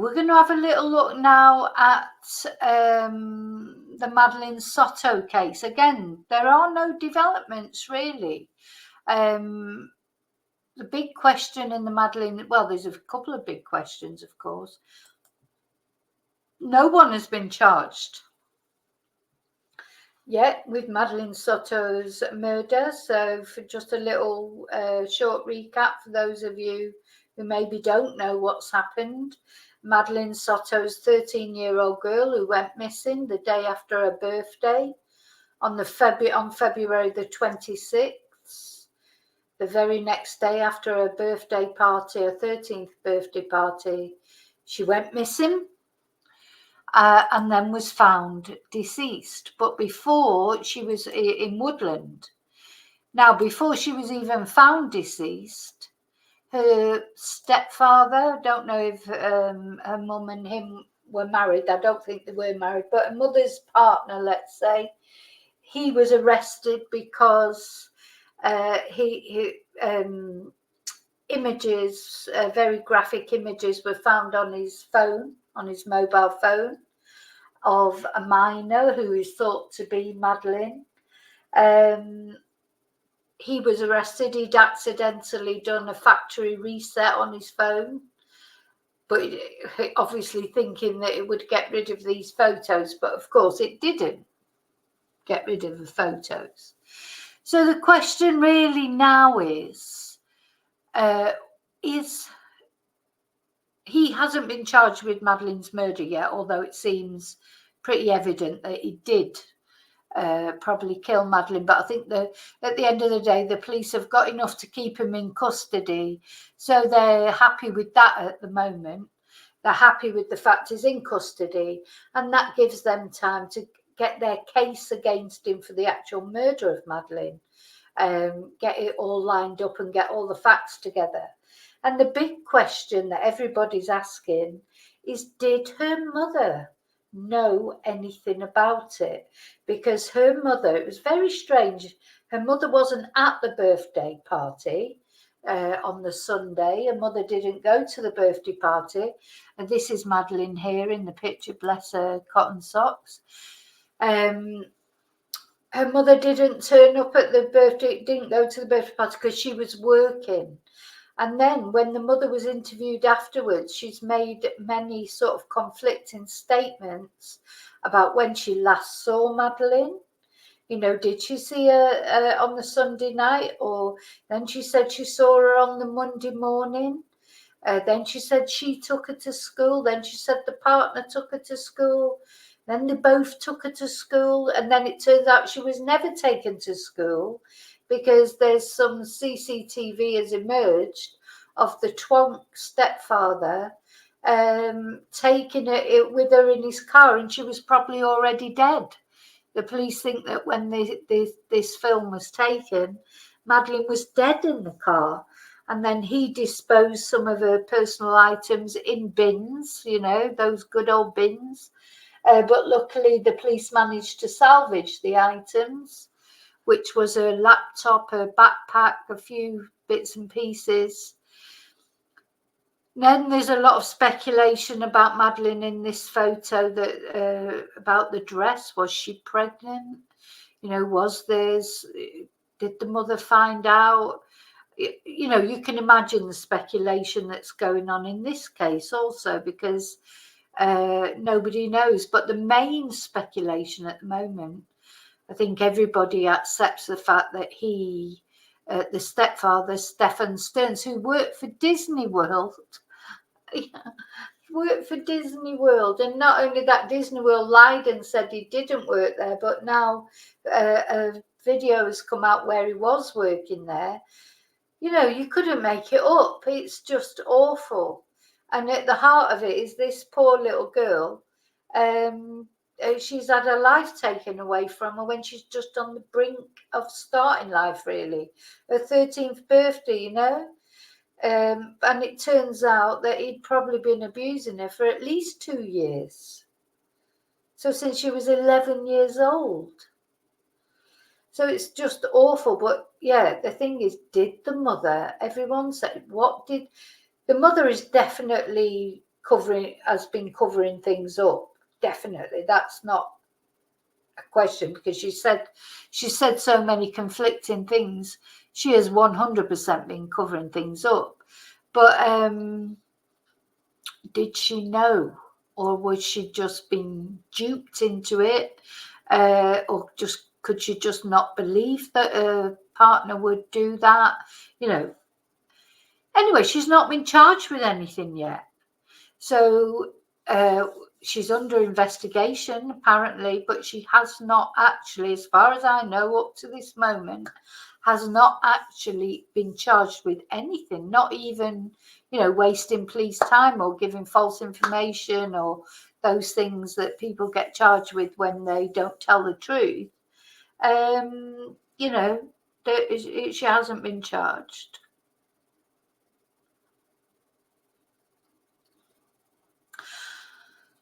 We're going to have a little look now at the Madeline Soto case. Again, there are no developments really. The big question in the Madeline, well, there's a couple of big questions, of course. No one has been charged yet with Madeline Soto's murder. So for just a little short recap for those of you who maybe don't know what's happened. Madeline Soto's 13-year-old girl who went missing the day after her birthday on February the 26th, the very next day after her birthday party, her 13th birthday party, she went missing and then was found deceased. But before, she was in Woodland. Now, before she was even found deceased, her stepfather, I don't know if her mum and him were married. I don't think they were married, but her mother's partner, let's say, he was arrested because images, very graphic images were found on his phone, on his mobile phone, of a minor who is thought to be Madeleine. He was arrested. He'd accidentally done a factory reset on his phone, but obviously thinking that it would get rid of these photos, but of course it didn't get rid of the photos. So the question really now is he hasn't been charged with Madeleine's murder yet, although it seems pretty evident that he did probably kill Madeleine. But I think that at the end of the day, the police have got enough to keep him in custody. So they're happy with that at the moment. They're happy with the fact he's in custody, and that gives them time to get their case against him for the actual murder of Madeleine, get it all lined up and get all the facts together. And the big question that everybody's asking is, did her mother know anything about it? Because her mother, it was very strange, her mother wasn't at the birthday party on the Sunday. Her mother didn't go to the birthday party, and this is Madeleine here in the picture, bless her cotton socks. Her mother didn't turn up at the birthday, didn't go to the birthday party because she was working. And then when the mother was interviewed afterwards, she's made many sort of conflicting statements about when she last saw Madeleine. You know, did she see her on the Sunday night? Or then she said she saw her on the Monday morning. Then she said she took her to school. Then she said the partner took her to school. Then they both took her to school. And then it turns out she was never taken to school, because there's some CCTV has emerged of the twonk stepfather taking it with her in his car, and she was probably already dead. The police think that when this film was taken, Madeleine was dead in the car, and then he disposed some of her personal items in bins, you know, those good old bins. But luckily the police managed to salvage the items, which was her laptop, her backpack, a few bits and pieces. Then there's a lot of speculation about Madeleine in this photo, that about the dress. Was she pregnant? You know, did the mother find out? You know, you can imagine the speculation that's going on in this case also, because nobody knows. But the main speculation at the moment, I think everybody accepts the fact that he, the stepfather, Stephen Stearns, who worked for Disney World, and not only that, Disney World lied and said he didn't work there, but now a video has come out where he was working there. You know, you couldn't make it up. It's just awful. And at the heart of it is this poor little girl. She's had her life taken away from her when she's just on the brink of starting life, really. Her 13th birthday, you know. And it turns out that he'd probably been abusing her for at least 2 years. So since she was 11 years old. So it's just awful. But yeah, the thing is, did the mother, everyone said, the mother is definitely has been covering things up. Definitely, that's not a question, because she said so many conflicting things. She has 100% been covering things up. But did she know, or was she just been duped into it, or could she just not believe that her partner would do that? Anyway, she's not been charged with anything yet. So she's under investigation, apparently, but she has not actually, as far as I know, up to this moment, has not actually been charged with anything, not even, wasting police time or giving false information or those things that people get charged with when they don't tell the truth. She hasn't been charged.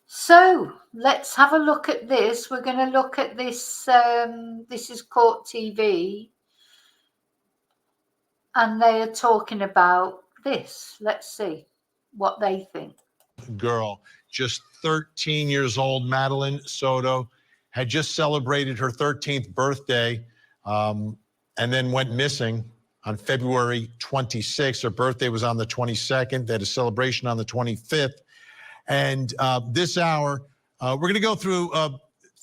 So let's have a look at this. We're going to look at this. This is Court TV, and they are talking about this. Let's see what they think. Girl, just 13 years old, Madeline Soto, had just celebrated her 13th birthday and then went missing on February 26th. Her birthday was on the 22nd. They had a celebration on the 25th. And this hour, we're going to go through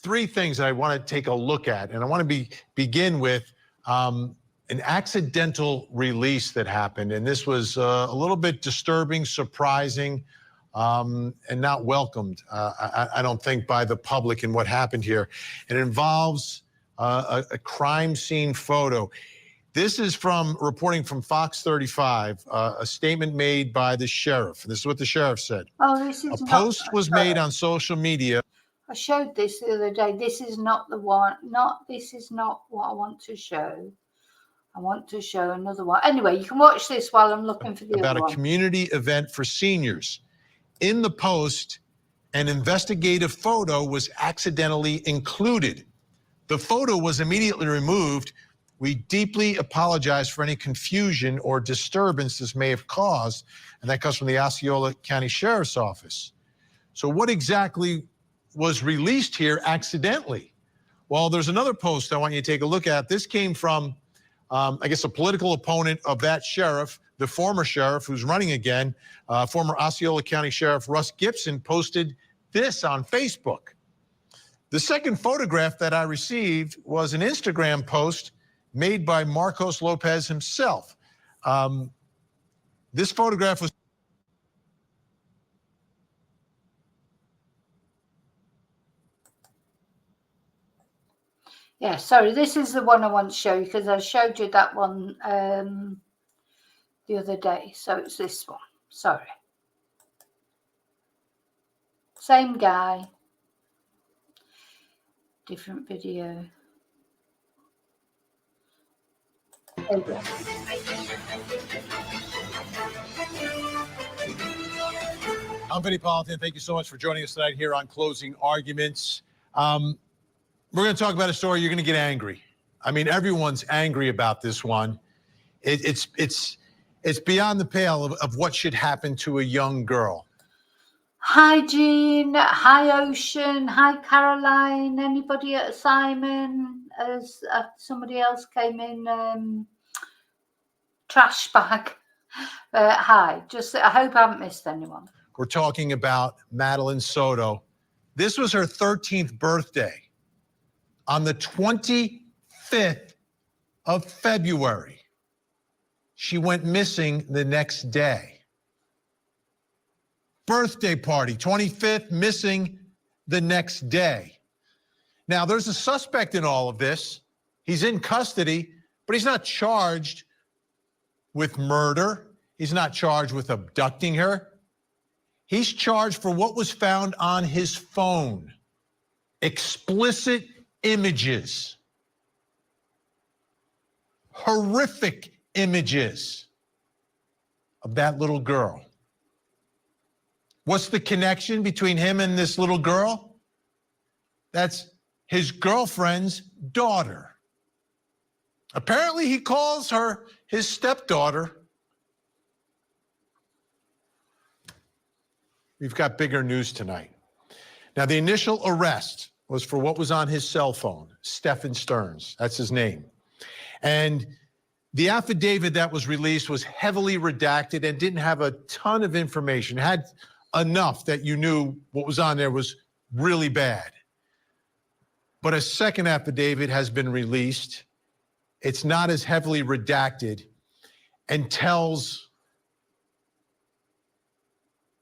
three things that I want to take a look at. And I want to begin with an accidental release that happened. And this was a little bit disturbing, surprising, and not welcomed, I don't think, by the public in what happened here. It involves a crime scene photo. This is from reporting from Fox 35, a statement made by the sheriff. This is what the sheriff said. A post was made on social media. I showed this the other day. This is not the one. This is not what I want to show. I want to show another one. Anyway, you can watch this while I'm looking for the other one. About a community event for seniors. In the post, an investigative photo was accidentally included. The photo was immediately removed. We deeply apologize for any confusion or disturbance this may have caused. And that comes from the Osceola County Sheriff's Office. So what exactly was released here accidentally? Well, there's another post I want you to take a look at. This came from, I guess, a political opponent of that sheriff, the former sheriff who's running again, former Osceola County Sheriff Russ Gibson posted this on Facebook. The second photograph that I received was an Instagram post made by Marcos Lopez himself. This photograph was... Yeah, sorry, this is the one I want to show you, because I showed you that one the other day. So it's this one. Sorry. Same guy. Different video. There you go. I'm Vinnie Politan. Thank you so much for joining us tonight here on Closing Arguments. We're going to talk about a story. You're going to get angry. I mean, everyone's angry about this one. It's beyond the pale of what should happen to a young girl. Hi, Jean. Hi, Ocean. Hi, Caroline. Anybody at Simon? As somebody else came in, trash bag. Hi. I hope I haven't missed anyone. We're talking about Madeline Soto. This was her 13th birthday. On the 25th of February, she went missing the next day. Birthday party, 25th, missing the next day. Now, there's a suspect in all of this. He's in custody, but he's not charged with murder. He's not charged with abducting her. He's charged for what was found on his phone. Explicit images. Horrific images of that little girl. What's the connection between him and this little girl? That's his girlfriend's daughter. Apparently, he calls her his stepdaughter. we've got bigger news tonight. Now, the initial arrest was for what was on his cell phone, Stephen Stearns. That's his name. And the affidavit that was released was heavily redacted and didn't have a ton of information. It had enough that you knew what was on there was really bad. But a second affidavit has been released. It's not as heavily redacted and tells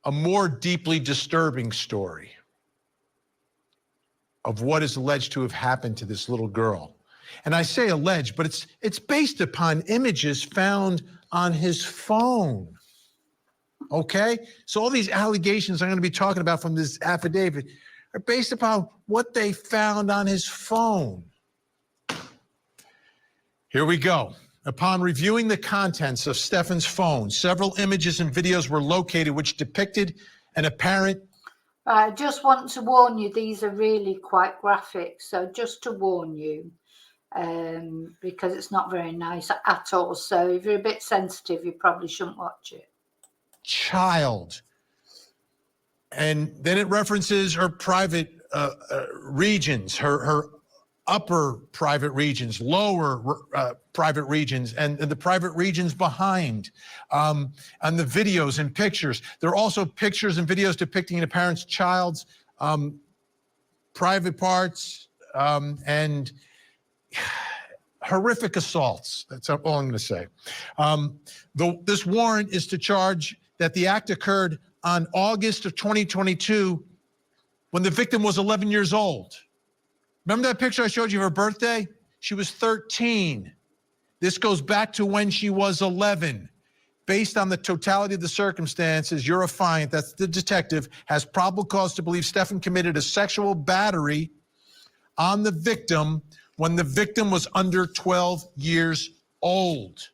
a more deeply disturbing story of what is alleged to have happened to this little girl. And I say alleged, but it's based upon images found on his phone. Okay? So all these allegations I'm going to be talking about from this affidavit are based upon what they found on his phone. Here we go. Upon reviewing the contents of Stephen's phone, several images and videos were located which depicted an apparent... I just want to warn you, these are really quite graphic. So just to warn you, because it's not very nice at all. So if you're a bit sensitive, you probably shouldn't watch it. Child. And then it references her private regions, her upper private regions, lower private regions, and the private regions behind, and the videos and pictures. There are also pictures and videos depicting a parent's child's private parts and horrific assaults. That's all I'm going to say. This warrant is to charge that the act occurred on August of 2022 when the victim was 11 years old. Remember that picture I showed you of her birthday? She was 13. This goes back to when she was 11. Based on the totality of the circumstances, your affiant, that's the detective, has probable cause to believe Stephen committed a sexual battery on the victim when the victim was under 12 years old.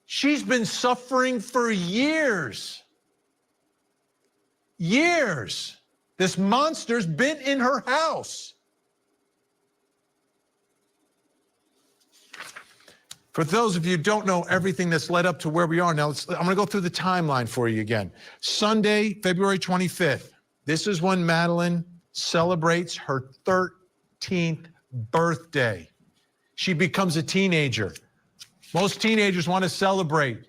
She's been suffering for years. Years. This monster's been in her house. For those of you who don't know everything that's led up to where we are now, I'm going to go through the timeline for you again. Sunday, February 25th. This is when Madeline celebrates her 13th birthday. She becomes a teenager. Most teenagers want to celebrate.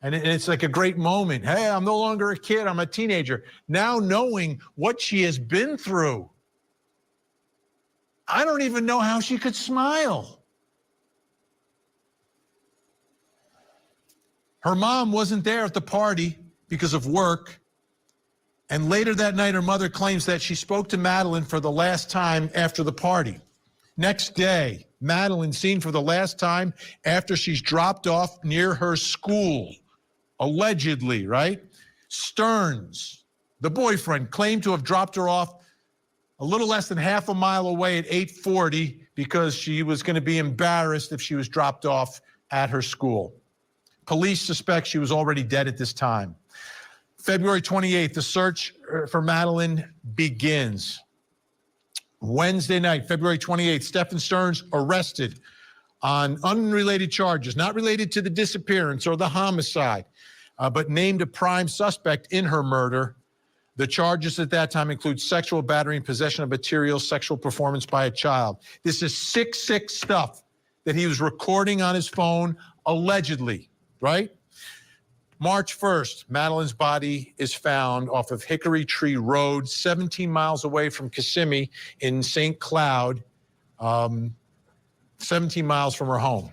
And it's like a great moment. Hey, I'm no longer a kid, I'm a teenager. Now knowing what she has been through, I don't even know how she could smile. Her mom wasn't there at the party because of work. And later that night, her mother claims that she spoke to Madeline for the last time after the party. Next day, Madeline seen for the last time after she's dropped off near her school. Allegedly, right? Stearns, the boyfriend, claimed to have dropped her off a little less than half a mile away at 8:40 because she was going to be embarrassed if she was dropped off at her school. Police suspect she was already dead at this time. February 28th, the search for Madeline begins. Wednesday night, February 28th, Stephen Stearns arrested on unrelated charges, not related to the disappearance or the homicide, but named a prime suspect in her murder. The charges at that time include sexual battery and possession of material, sexual performance by a child. This is sick stuff that he was recording on his phone, allegedly, right? March 1st, Madeline's body is found off of Hickory Tree Road, 17 miles away from Kissimmee in St. Cloud, 17 miles from her home.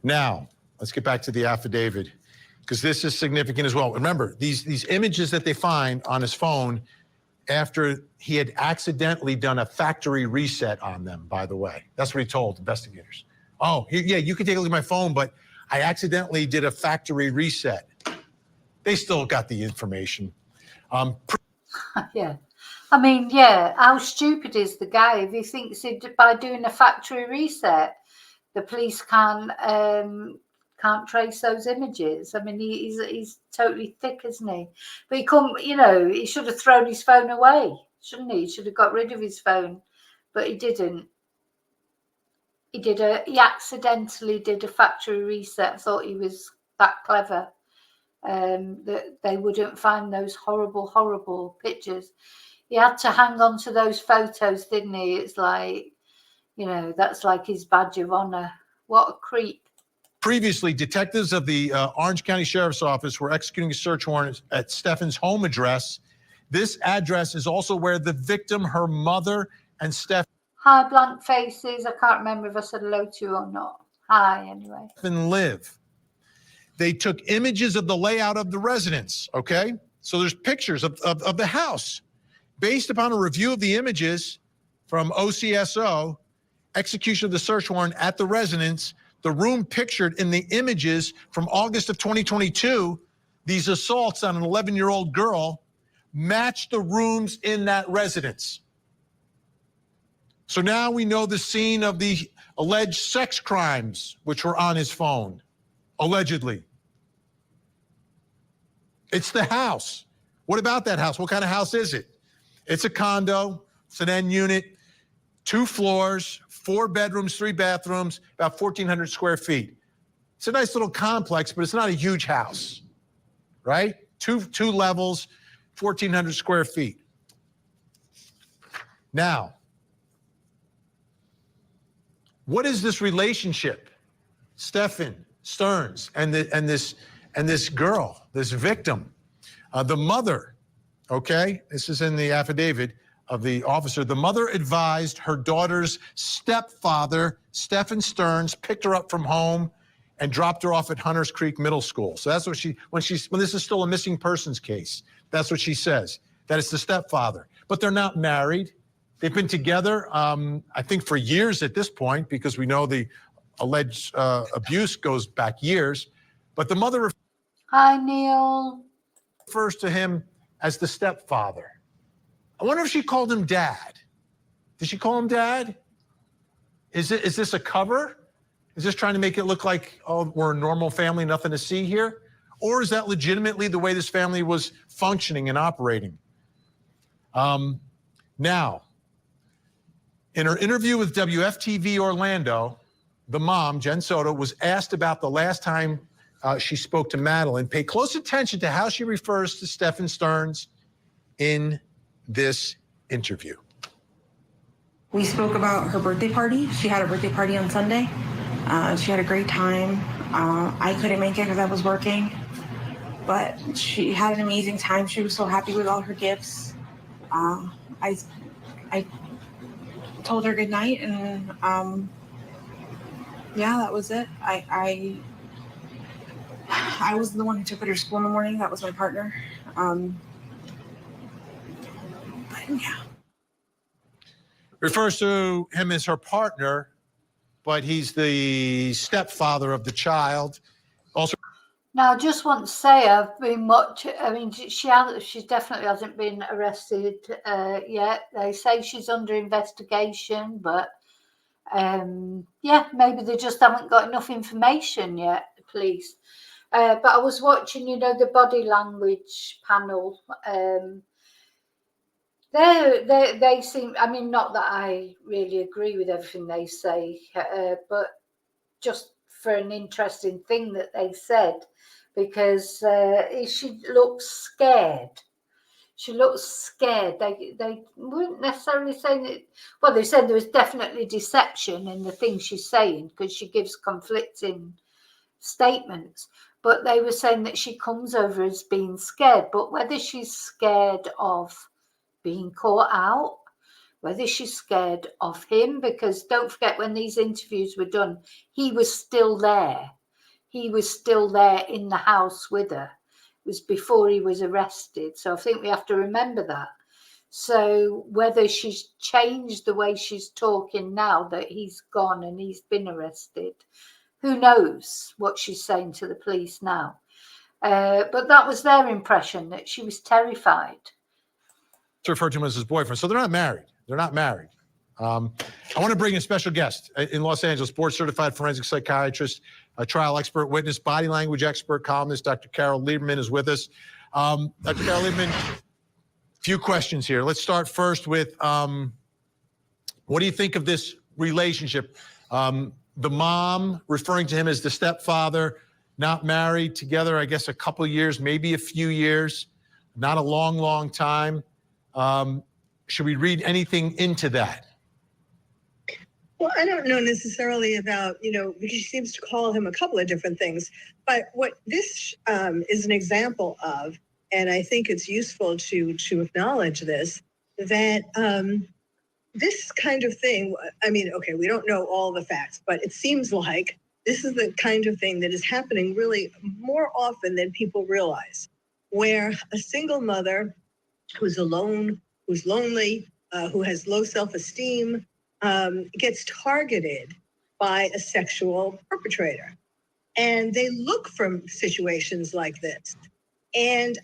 Now, let's get back to the affidavit, because this is significant as well. Remember, these images that they find on his phone after he had accidentally done a factory reset on them, by the way. That's what he told investigators. Oh, yeah, you can take a look at my phone, but I accidentally did a factory reset. They still got the information. Yeah. I mean, yeah, how stupid is the guy if he thinks by doing a factory reset, the police can't trace those images. I mean, he's totally thick, isn't he? But he should have thrown his phone away, shouldn't he? He should have got rid of his phone, but he didn't. He accidentally did a factory reset. Thought he was that clever. That they wouldn't find those horrible, horrible pictures. He had to hang on to those photos, didn't he? It's like, you know, that's like his badge of honor. What a creep. Previously, detectives of the Orange County Sheriff's Office were executing a search warrant at Stefan's home address. This address is also where the victim, her mother, and Stefan. Hi, blank faces. I can't remember if I said hello to you or not. Hi, anyway. Live. They took images of the layout of the residence, okay? So there's pictures of the house. Based upon a review of the images from OCSO, execution of the search warrant at the residence, the room pictured in the images from August of 2022, these assaults on an 11-year-old girl, matched the rooms in that residence. So now we know the scene of the alleged sex crimes, which were on his phone, allegedly. It's the house. What about that house? What kind of house is it? It's a condo. It's an end unit, 2 floors, 4 bedrooms, 3 bathrooms, about 1,400 square feet. It's a nice little complex, but it's not a huge house, right? Two levels, 1,400 square feet. Now, what is this relationship, Stefan Stearns and this girl, this victim? The mother, okay, this is in the affidavit of the officer. The mother advised her daughter's stepfather, Stefan Stearns, picked her up from home and dropped her off at Hunters Creek Middle School. So that's what when this is still a missing persons case, that's what she says, that it's the stepfather. But they're not married. They've been together, I think, for years at this point, because we know the alleged abuse goes back years. But the mother Hi, Neil. refers to him as the stepfather. I wonder if she called him dad. Did she call him dad? Is this a cover? Is this trying to make it look like, oh, we're a normal family, nothing to see here? Or is that legitimately the way this family was functioning and operating? Now, in her interview with WFTV Orlando, the mom, Jen Soto, was asked about the last time she spoke to Madeleine. Pay close attention to how she refers to Stefan Stearns in this interview. We spoke about her birthday party. She had a birthday party on Sunday. She had a great time. I couldn't make it because I was working, but she had an amazing time. She was so happy with all her gifts. I told her good night, and yeah, that was it. I was the one who took her to school in the morning. That was my partner. But yeah. Refers to him as her partner, but he's the stepfather of the child. Also, now, I just want to say I've been watching. I mean, she definitely hasn't been arrested yet. They say she's under investigation, but yeah, maybe they just haven't got enough information yet, the police. But I was watching, the body language panel. They seem, I mean, not that I really agree with everything they say, but just for an interesting thing that they said, because she looks scared. She looks scared. They weren't necessarily saying that. Well, they said there was definitely deception in the things she's saying, because she gives conflicting statements. But they were saying that she comes over as being scared. But whether she's scared of being caught out, whether she's scared of him, because don't forget, when these interviews were done, he was still there. He was still there in the house with her. It was before he was arrested. So I think we have to remember that. So whether she's changed the way she's talking now that he's gone and he's been arrested, who knows what she's saying to the police now. But that was their impression, that she was terrified. to refer to him as his boyfriend. So they're not married. They're not married. I want to bring in a special guest in Los Angeles, board-certified forensic psychiatrist, a trial expert witness, body language expert, columnist. Dr. Carol Lieberman is with us. Dr. Carol Lieberman, few questions here. Let's start first with, what do you think of this relationship? The mom referring to him as the stepfather, not married together, I guess a couple of years, maybe a few years, not a long, long time. Should we read anything into that? Well, I don't know necessarily about, because she seems to call him a couple of different things. But what this is an example of, and I think it's useful to acknowledge this, that this kind of thing, I mean, okay, we don't know all the facts, but it seems like this is the kind of thing that is happening really more often than people realize, where a single mother who's alone, who's lonely, who has low self-esteem, gets targeted by a sexual perpetrator. And they look for situations like this. And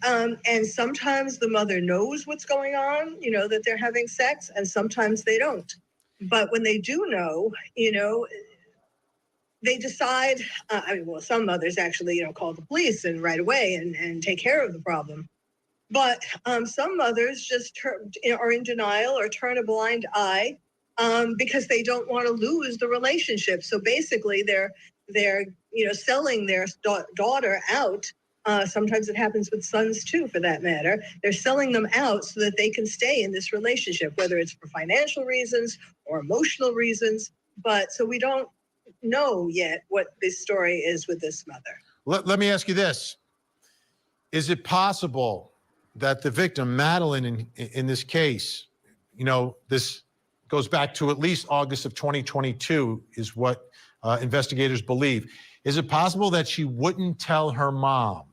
sometimes the mother knows what's going on, that they're having sex, and sometimes they don't. But when they do know, they decide, some mothers actually, call the police and right away and take care of the problem. But some mothers just are in denial or turn a blind eye because they don't want to lose the relationship. So basically, they're selling their daughter out. Sometimes it happens with sons too, for that matter. They're selling them out so that they can stay in this relationship, whether it's for financial reasons or emotional reasons. But so we don't know yet what this story is with this mother. Let me ask you this. Is it possible that the victim, Madeleine, in this case, this goes back to at least August of 2022 is what investigators believe. Is it possible that she wouldn't tell her mom,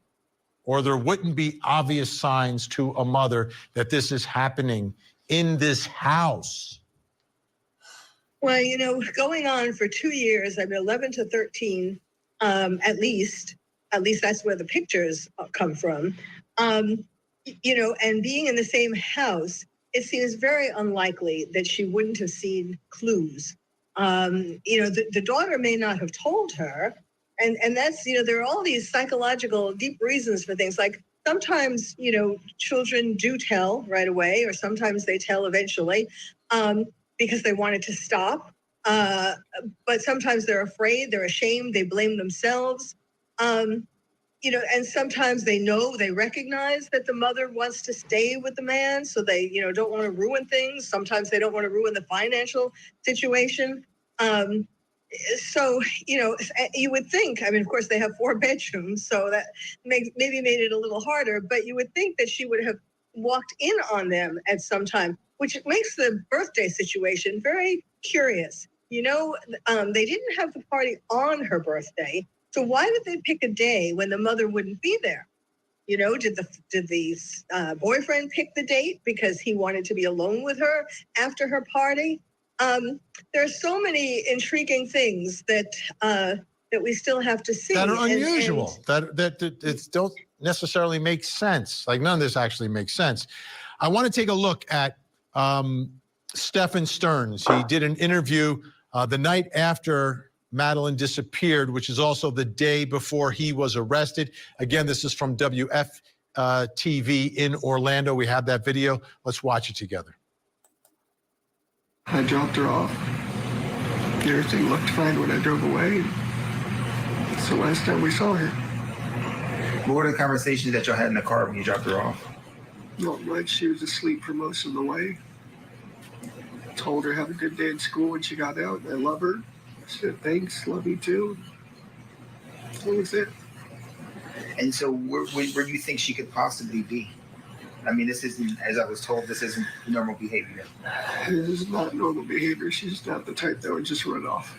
or there wouldn't be obvious signs to a mother that this is happening in this house? Well, going on for 2 years, 11 to 13, at least that's where the pictures come from. And being in the same house, it seems very unlikely that she wouldn't have seen clues. The daughter may not have told her, and that's, there are all these psychological deep reasons for things. Like sometimes, children do tell right away, or sometimes they tell eventually because they wanted to stop. But sometimes they're afraid, they're ashamed, they blame themselves. And sometimes they recognize that the mother wants to stay with the man, so they, don't want to ruin things. Sometimes they don't want to ruin the financial situation. So, you would think, of course they have 4 bedrooms, so that maybe made it a little harder, but you would think that she would have walked in on them at some time, which makes the birthday situation very curious. They didn't have the party on her birthday. So why would they pick a day when the mother wouldn't be there? Did the boyfriend pick the date because he wanted to be alone with her after her party? There are so many intriguing things that we still have to see. That are unusual. That don't necessarily make sense. Like none of this actually makes sense. I want to take a look at Stephen Stearns. He did an interview the night after Madeleine disappeared, which is also the day before he was arrested. Again, this is from WFTV in Orlando. We have that video. Let's watch it together. I dropped her off. Everything looked fine when I drove away. It's the last time we saw her. What were the conversations that y'all had in the car when you dropped her off? Not much. She was asleep for most of the way. Told her have a good day at school when she got out. I love her. She said, thanks, love you too. That was it. And so where do you think she could possibly be? This isn't, as I was told, this isn't normal behavior. This is not normal behavior. She's not the type that would just run off.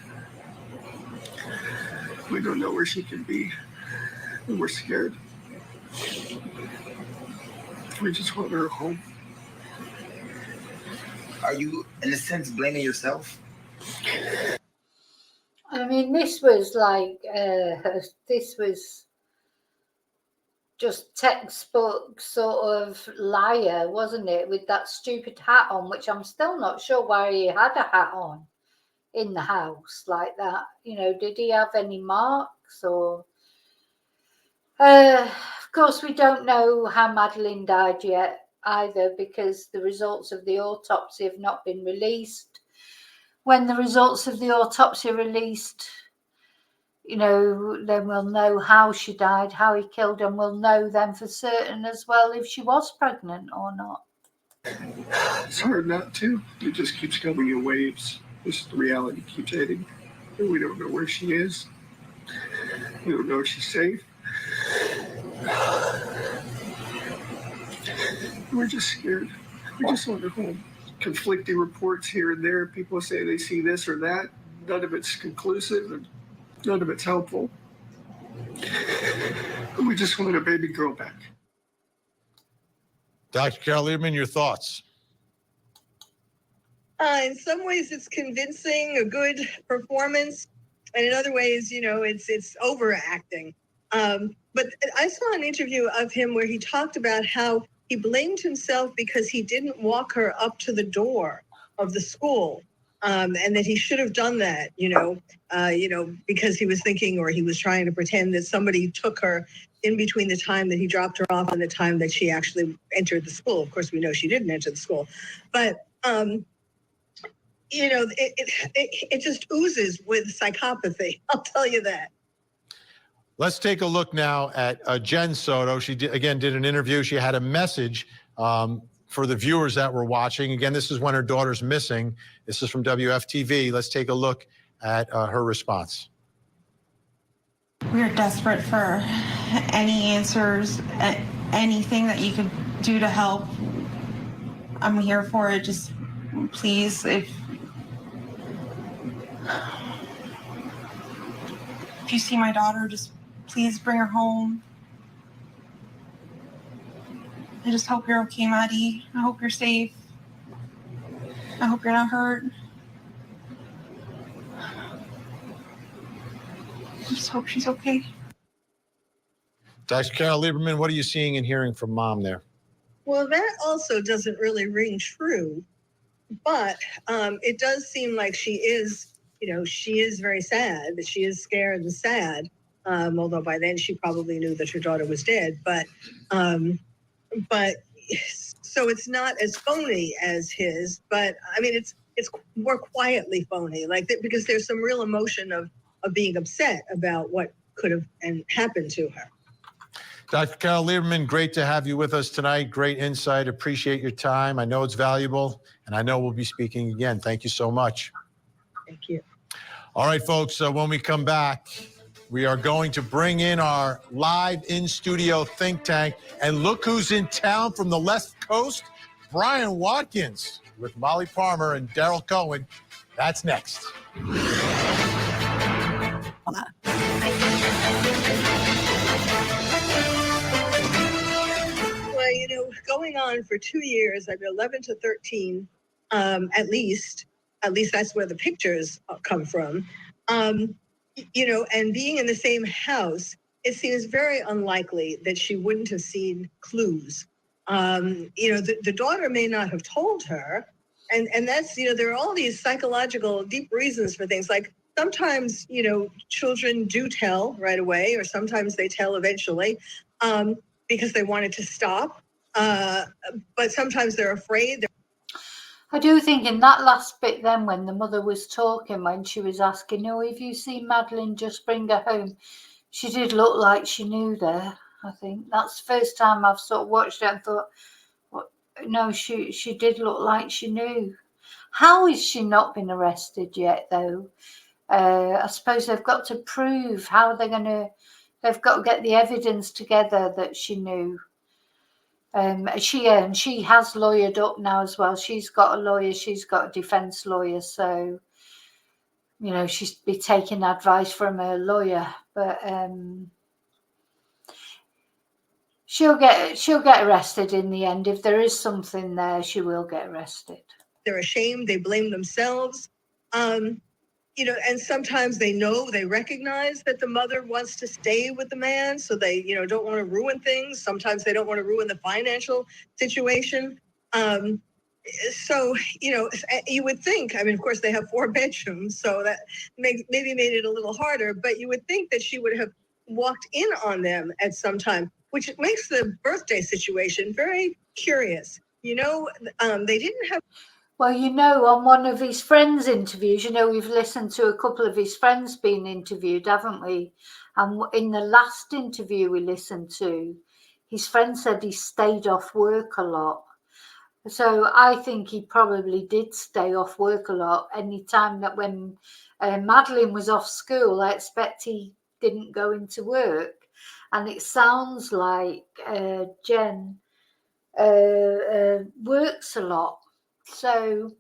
We don't know where she can be. And we're scared. We just want her home. Are you, in a sense, blaming yourself? This was like, this was just textbook sort of liar, wasn't it? With that stupid hat on, which I'm still not sure why he had a hat on in the house like that. Did he have any marks or? Of course, we don't know how Madeleine died yet either, because the results of the autopsy have not been released. When the results of the autopsy are released, then we'll know how she died, how he killed her, and we'll know then for certain as well if she was pregnant or not. It's hard not to. It just keeps coming in waves. Just the reality keeps hitting. We don't know where she is. We don't know if she's safe. We're just scared. We just want her home. Conflicting reports here and there. People say they see this or that. None of it's conclusive and none of it's helpful. We just want a baby girl back. Dr. Carol Lieberman, your thoughts? In some ways, it's convincing, a good performance, and in other ways, it's overacting. But I saw an interview of him where he talked about how he blamed himself because he didn't walk her up to the door of the school, and that he should have done that, because he was thinking, or he was trying to pretend that somebody took her in between the time that he dropped her off and the time that she actually entered the school. Of course, we know she didn't enter the school, but it just oozes with psychopathy. I'll tell you that. Let's take a look now at Jen Soto. She did an interview. She had a message for the viewers that were watching. Again, this is when her daughter's missing. This is from WFTV. Let's take a look at her response. We are desperate for any answers, anything that you could do to help. I'm here for it. Just please, if you see my daughter, just please bring her home. I just hope you're okay, Maddie. I hope you're safe. I hope you're not hurt. I just hope she's okay. Dr. Carol Lieberman, what are you seeing and hearing from Mom there? Well, that also doesn't really ring true, but it does seem like she is very sad, that she is scared and sad, although by then she probably knew that her daughter was dead. But so it's not as phony as his, but I mean, it's more quietly phony, because there's some real emotion of being upset about what could have happened to her. Dr. Carol Lieberman, great to have you with us tonight. Great insight. Appreciate your time. I know it's valuable, and I know we'll be speaking again. Thank you so much. Thank you. All right, folks, when we come back, we are going to bring in our live in-studio think tank, and look who's in town from the left coast, Brian Watkins with Molly Palmer and Daryl Cohen. That's next. Well, going on for 2 years, I've been 11 to 13, at least that's where the pictures come from. And being in the same house, it seems very unlikely that she wouldn't have seen clues. The daughter may not have told her, and that's, there are all these psychological deep reasons for things. Like sometimes, children do tell right away, or sometimes they tell eventually, because they wanted to stop. But sometimes they're afraid. I do think in that last bit then, when the mother was talking, when she was asking, if you see Madeleine, just bring her home. She did look like she knew there, I think. That's the first time I've sort of watched it and thought, no, she did look like she knew. How is she not been arrested yet, though? I suppose they've got to prove how they've got to get the evidence together that she knew. She has lawyered up now as well. She's got a lawyer, she's got a defense lawyer, so she's be taking advice from her lawyer. But she'll get arrested in the end. If there is something there, she will get arrested. They're ashamed, they blame themselves. And sometimes they recognize that the mother wants to stay with the man, so they, don't want to ruin things. Sometimes they don't want to ruin the financial situation. So, you would think, of course they have 4 bedrooms, so that maybe made it a little harder, but you would think that she would have walked in on them at some time, which makes the birthday situation very curious. They didn't have. Well, on one of his friends' interviews, we've listened to a couple of his friends being interviewed, haven't we? And in the last interview we listened to, his friend said he stayed off work a lot. So I think he probably did stay off work a lot. Any time that when Madeleine was off school, I expect he didn't go into work. And it sounds like Jen works a lot. So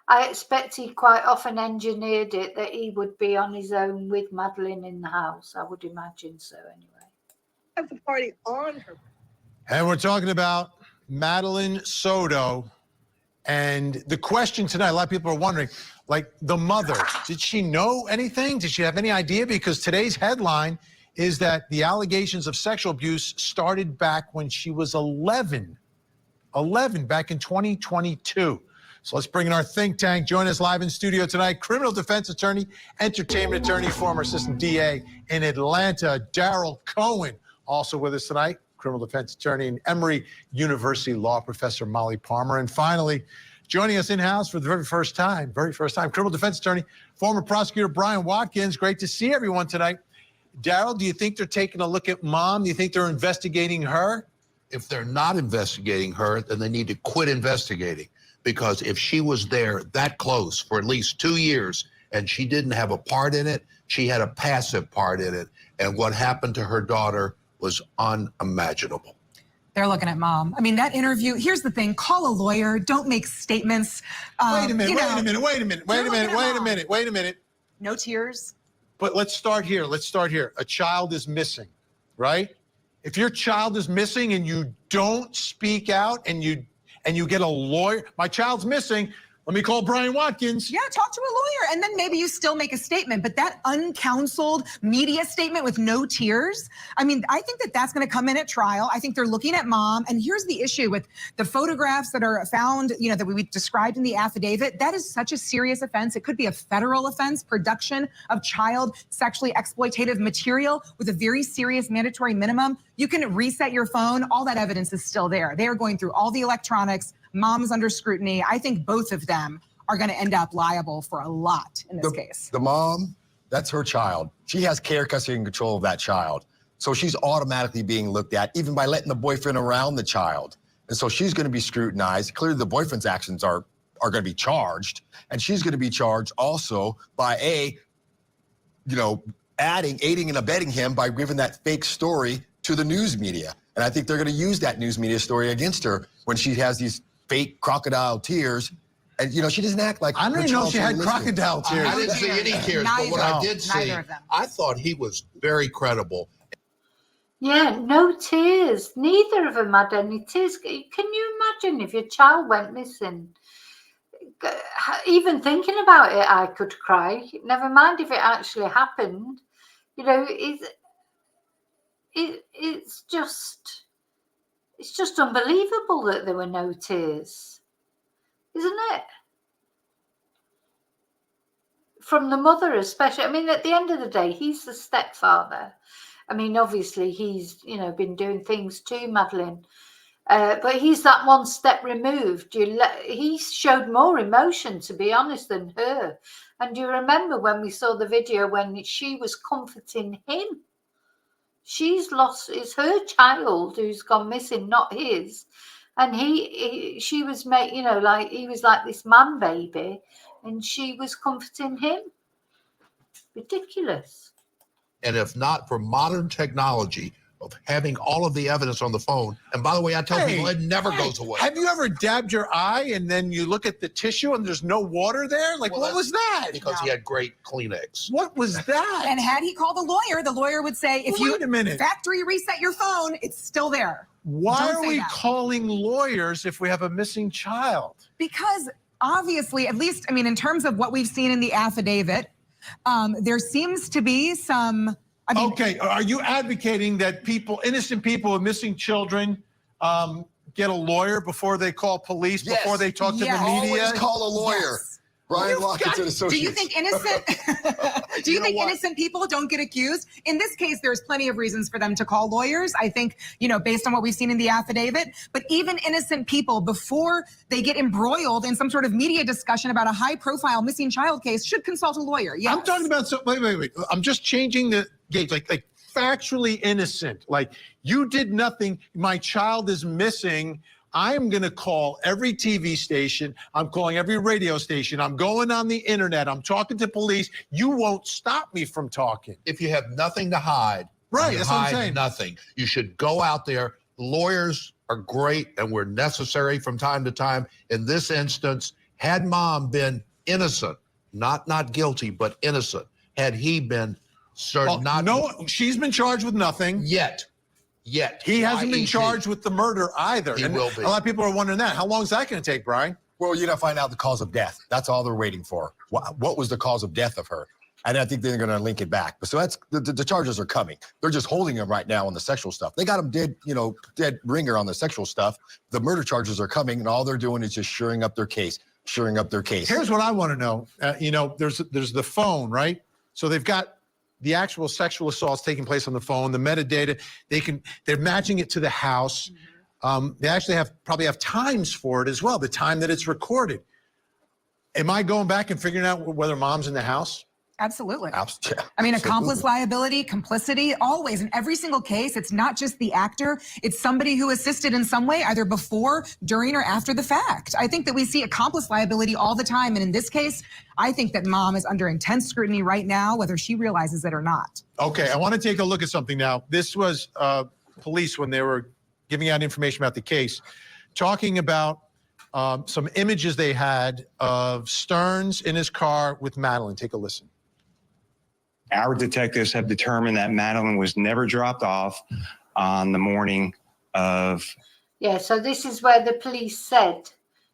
I expect he quite often engineered it that he would be on his own with Madeleine in the house. I would imagine so anyway. Have the party on her. And we're talking about Madeline Soto. And the question tonight, a lot of people are wondering, like the mother, did she know anything? Did she have any idea? Because today's headline is that the allegations of sexual abuse started back when she was 11 back in 2022. So let's bring in our think tank. Join us live in studio tonight. Criminal defense attorney, entertainment attorney, former assistant DA in Atlanta, Daryl Cohen. Also with us tonight, criminal defense attorney and Emory University law professor Molly Palmer. And finally, joining us in-house for the very first time, criminal defense attorney, former prosecutor Brian Watkins. Great to see everyone tonight. Daryl, do you think they're taking a look at mom? Do you think they're investigating her? If they're not investigating her, then they need to quit investigating. Because if she was there that close for at least 2 years and she didn't have a part in it, she had a passive part in it. And what happened to her daughter was unimaginable. They're looking at mom. I mean, that interview, here's the thing, call a lawyer, don't make statements. Wait a minute. No tears. But let's start here. A child is missing, right? If your child is missing and you don't speak out and you get a lawyer, my child's missing, let me call Brian Watkins. Yeah, talk to a lawyer, and then maybe you still make a statement. But that uncounseled media statement with no tears, I mean, I think that that's going to come in at trial. I think they're looking at mom. And here's the issue with the photographs that are found, that we described in the affidavit. That is such a serious offense. It could be a federal offense, production of child sexually exploitative material with a very serious mandatory minimum. You can reset your phone. All that evidence is still there. They are going through all the electronics. Mom's under scrutiny. I think both of them are going to end up liable for a lot in this case. The mom, that's her child. She has care, custody, and control of that child. So she's automatically being looked at, even by letting the boyfriend around the child. And so she's going to be scrutinized. Clearly, the boyfriend's actions are going to be charged. And she's going to be charged also by aiding and abetting him by giving that fake story to the news media. And I think they're going to use that news media story against her when she has these fake crocodile tears. And, she doesn't act like... I don't even know if she had crocodile tears. I didn't see any tears, but what I did see, I thought he was very credible. Yeah, no tears. Neither of them had any tears. Can you imagine if your child went missing? Even thinking about it, I could cry. Never mind if it actually happened. It's just unbelievable that there were no tears, isn't it? From the mother especially. I mean, at the end of the day, he's the stepfather. I mean, obviously he's, been doing things to Madeleine, but he's that one step removed. He showed more emotion, to be honest, than her. And you remember when we saw the video when she was comforting him? She's lost, it's her child who's gone missing, not his. And she was made, like he was like this man baby, and she was comforting him. Ridiculous. And if not for modern technology of having all of the evidence on the phone, and by the way, I tell people it never goes away. Have you ever dabbed your eye and then you look at the tissue and there's no water there? Like, what was that? Because he had great Kleenex. What was that? And had he called the lawyer would say, if Wait a minute. Factory reset your phone, it's still there. Why are we calling lawyers if we have a missing child? Because obviously, at least, I mean, in terms of what we've seen in the affidavit, there seems to be some... Okay, are you advocating that innocent people with missing children, get a lawyer before they call police, before they talk to the media? Always call a lawyer. Yes. Brian Watkinson Do Associates. you think innocent? Do you think innocent people don't get accused? In this case, there's plenty of reasons for them to call lawyers. I think, based on what we've seen in the affidavit. But even innocent people, before they get embroiled in some sort of media discussion about a high-profile missing child case, should consult a lawyer. Yes. I'm talking about wait. I'm just changing the gauge, like factually innocent. Like, you did nothing. My child is missing. I'm going to call every TV station. I'm calling every radio station. I'm going on the internet. I'm talking to police. You won't stop me from talking. If you have nothing to hide, Right, you that's what I'm hide saying. nothing. You should go out there. Lawyers are great and were necessary from time to time. In this instance, had mom been innocent, not guilty, but innocent, had he been certain she's been charged with nothing. Yet. He hasn't been YET. charged with the murder either. He And will be. a lot of people are wondering that. How long is that going to take, Brian? Well, you got to find out the cause of death. That's all they're waiting for. What was the cause of death of her? And I think they're going to link it back. But so that's the charges are coming. They're just holding him right now on the sexual stuff. They got him dead ringer on the sexual stuff. The murder charges are coming, and all they're doing is just shoring up their case. Here's what I want to know. There's the phone, right? So they've got the actual sexual assaults taking place on the phone, the metadata. They're matching it to the house. They actually probably have times for it as well, the time that it's recorded. Am I going back and figuring out whether mom's in the house? Absolutely. Absolutely. I mean, accomplice liability, complicity, always. In every single case, it's not just the actor. It's somebody who assisted in some way, either before, during, or after the fact. I think that we see accomplice liability all the time. And in this case, I think that mom is under intense scrutiny right now, whether she realizes it or not. Okay, I want to take a look at something now. This was police when they were giving out information about the case, talking about some images they had of Stearns in his car with Madeline. Take a listen. Our detectives have determined that Madeline was never dropped off on the morning of. Yeah, so this is where the police said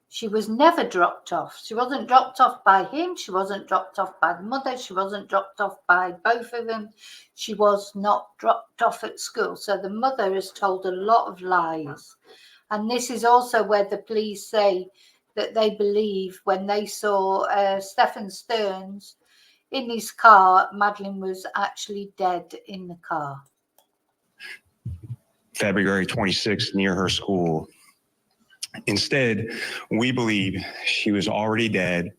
she was never dropped off. She wasn't dropped off by him. She wasn't dropped off by the mother. She wasn't dropped off by both of them. She was not dropped off at school. So the mother has told a lot of lies. And this is also where the police say that they believe when they saw Stephen Stearns in his car, Madeline was actually dead in the car. February 26th, near her school. Instead, we believe she was already dead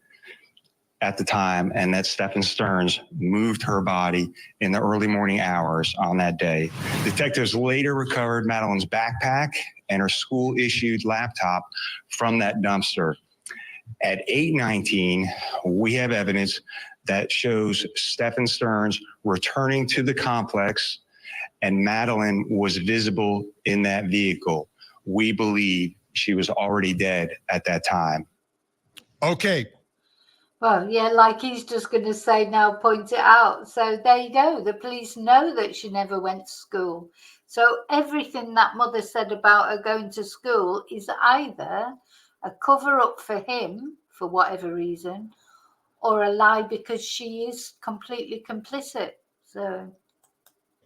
at the time and that Stephen Stearns moved her body in the early morning hours on that day. Detectives later recovered Madeline's backpack and her school-issued laptop from that dumpster. At 8:19, we have evidence that shows Stephen Stearns returning to the complex and Madeline was visible in that vehicle. We believe she was already dead at that time. Okay. Well, yeah, like he's just going to say now, point it out. So there you go. The police know that she never went to school. So everything that mother said about her going to school is either a cover up for him for whatever reason, or a lie because she is completely complicit. So,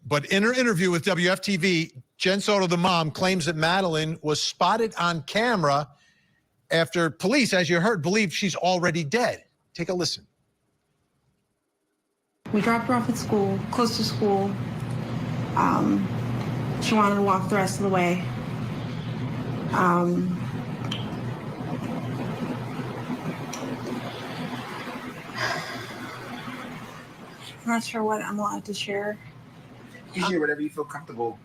but in her interview with WFTV, Jen Soto, the mom, claims that Madeline was spotted on camera after police, as you heard, believe she's already dead. Take a listen. We dropped her off at school, close to school. She wanted to walk the rest of the way. I'm not sure what I'm allowed to share. You share whatever you feel comfortable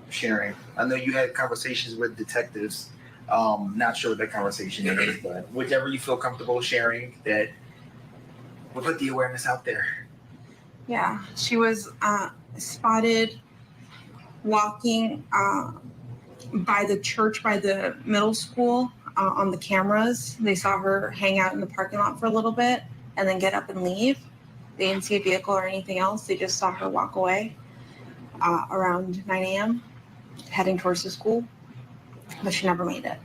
sharing. I know you had conversations with detectives. Not sure what that conversation is, but whichever you feel comfortable sharing, that we'll put the awareness out there. Yeah, she was spotted walking by the church, by the middle school on the cameras. They saw her hang out in the parking lot for a little bit and then get up and leave. They didn't see a vehicle or anything else. They just saw her walk away around 9 a.m. heading towards the school, but she never made it.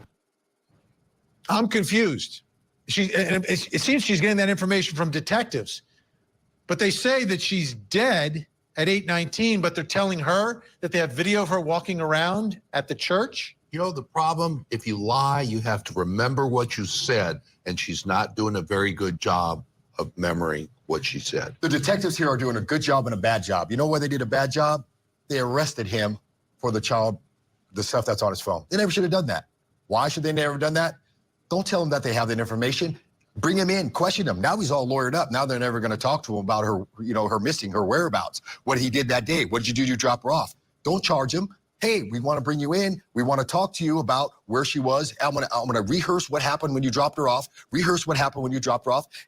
I'm confused. It seems she's getting that information from detectives, but they say that she's dead at 8:19, but they're telling her that they have video of her walking around at the church. You know, the problem, if you lie, you have to remember what you said, and she's not doing a very good job of remembering what she said. The detectives here are doing a good job and a bad job. You know why they did a bad job? They arrested him for the stuff that's on his phone. They never should have done that. Why should they never have done that? Don't tell them that they have that information. Bring him in, question him. Now he's all lawyered up. Now they're never going to talk to him about her, her missing, her whereabouts, what he did that day. What did you do to drop her off? Don't charge him. Hey, we want to bring you in. We want to talk to you about where she was. I'm gonna rehearse what happened when you dropped her off,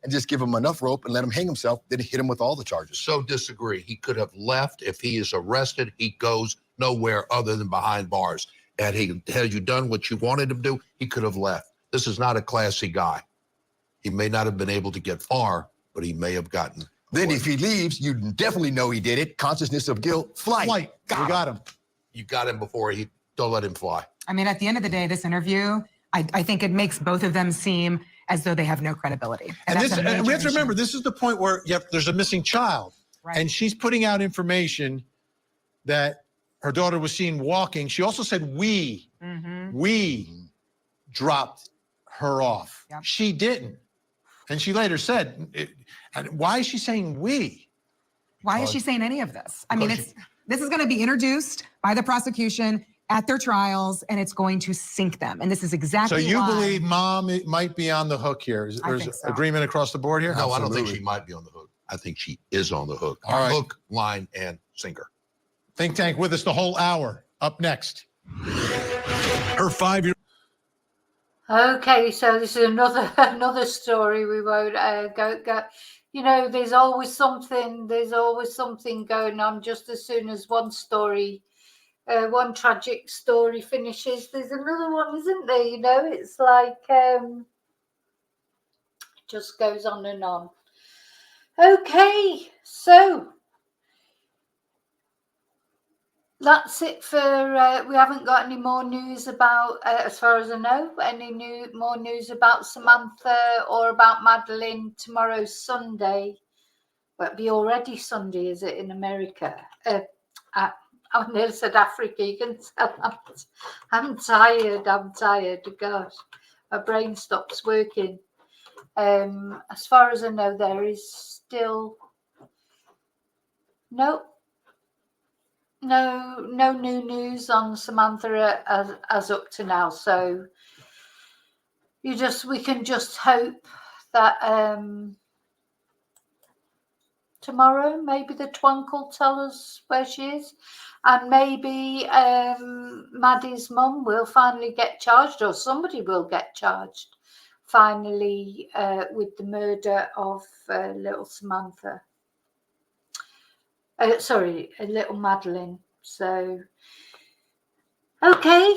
and just give him enough rope and let him hang himself, then hit him with all the charges. So disagree. He could have left. If he is arrested, he goes nowhere other than behind bars. And had you done what you wanted him to do, he could have left. This is not a classy guy. He may not have been able to get far, but he may have gotten Then away. if he leaves, you definitely know he did it. Consciousness of guilt, flight. We got him. You got him before don't let him fly. I mean, at the end of the day, this interview, I think it makes both of them seem as though they have no credibility. And that's a major we have to issue. remember, this is the point where there's a missing child. Right. And she's putting out information that her daughter was seen walking. She also said, we dropped her off. Yep. She didn't. And she later said, and why is she saying we? Why is she saying any of this? I mean, this is going to be introduced by the prosecution at their trials, and it's going to sink them. And this is exactly So you why. believe mom might be on the hook here? There's think so. agreement across the board here? No, I don't think Absolutely. she might be on the hook. I think she is on the hook. All right. Hook, line, and sinker. Think Tank with us the whole hour. Up next. Her 5-year. Okay, so this is another story we won't go. You know, there's always something going on. Just as soon as one tragic story finishes, there's another one, isn't there? You know, it's like it just goes on and on. Okay, so that's it for. We haven't got any more news about, as far as I know, more news about Samantha or about Madeleine. Tomorrow's Sunday. Well, it'll be already Sunday, is it, in America? I nearly said Africa. You can tell I'm tired. Gosh, my brain stops working. As far as I know, there is still no new news on Samantha as up to now. So we can just hope that tomorrow maybe the Twank will tell us where she is, and maybe Maddie's mum will finally get charged, or somebody will get charged finally with the murder of little Samantha. Little Madeleine. So, okay.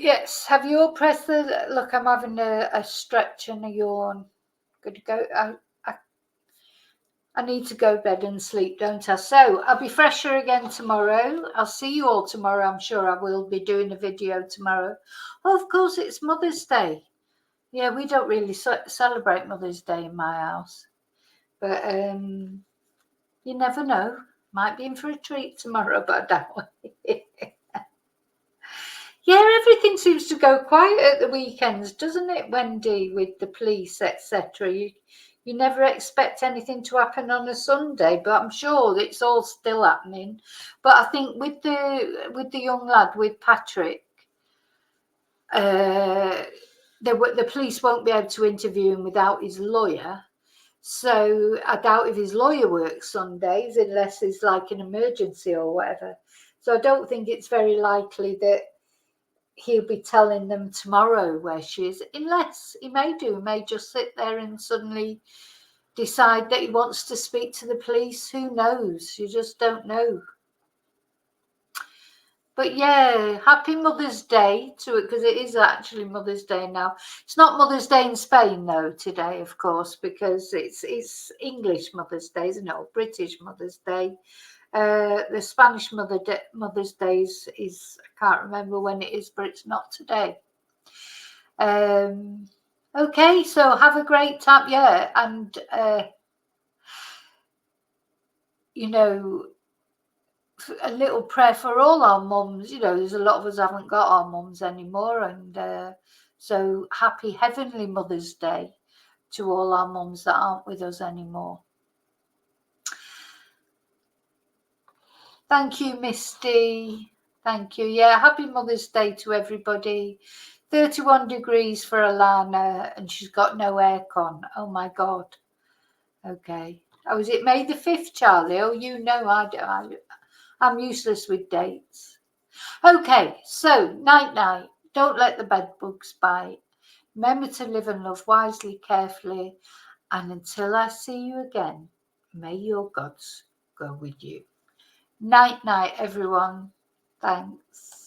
Yes. Have you all pressed the... Look, I'm having a stretch and a yawn. Good to go. I need to go to bed and sleep, don't I? So, I'll be fresher again tomorrow. I'll see you all tomorrow. I'm sure I will be doing a video tomorrow. Oh, of course, it's Mother's Day. Yeah, we don't really celebrate Mother's Day in my house. But you never know. Might be in for a treat tomorrow, but I don't. Yeah, everything seems to go quiet at the weekends, doesn't it, Wendy, with the police, etc. You never expect anything to happen on a Sunday, but I'm sure it's all still happening. But I think with the young lad, with Patrick, the police won't be able to interview him without his lawyer. So I doubt if his lawyer works Sundays unless it's like an emergency or whatever. So I don't think it's very likely that he'll be telling them tomorrow where she is, unless he may just sit there and suddenly decide that he wants to speak to the police. Who knows? You just don't know. But yeah, happy Mother's Day to it, because it is actually Mother's Day now. It's not Mother's Day in Spain though today, of course, because it's English Mother's Day, isn't it? Or British Mother's Day. The Spanish Mother's Day is I can't remember when it is, but it's not today. Okay, so have a great time. Yeah, and a little prayer for all our mums. You know, there's a lot of us haven't got our mums anymore, and so happy Heavenly Mother's Day to all our mums that aren't with us anymore. Thank you, Misty. Thank you. Yeah, happy Mother's Day to everybody. 31 degrees for Alana, and she's got no aircon. Oh my God. Okay. Oh, is it May the 5th, Charlie? Oh, you know, I'm useless with dates. Okay, so night. Don't let the bed bugs bite. Remember to live and love wisely, carefully. And until I see you again, may your gods go with you. Night, everyone. Thanks.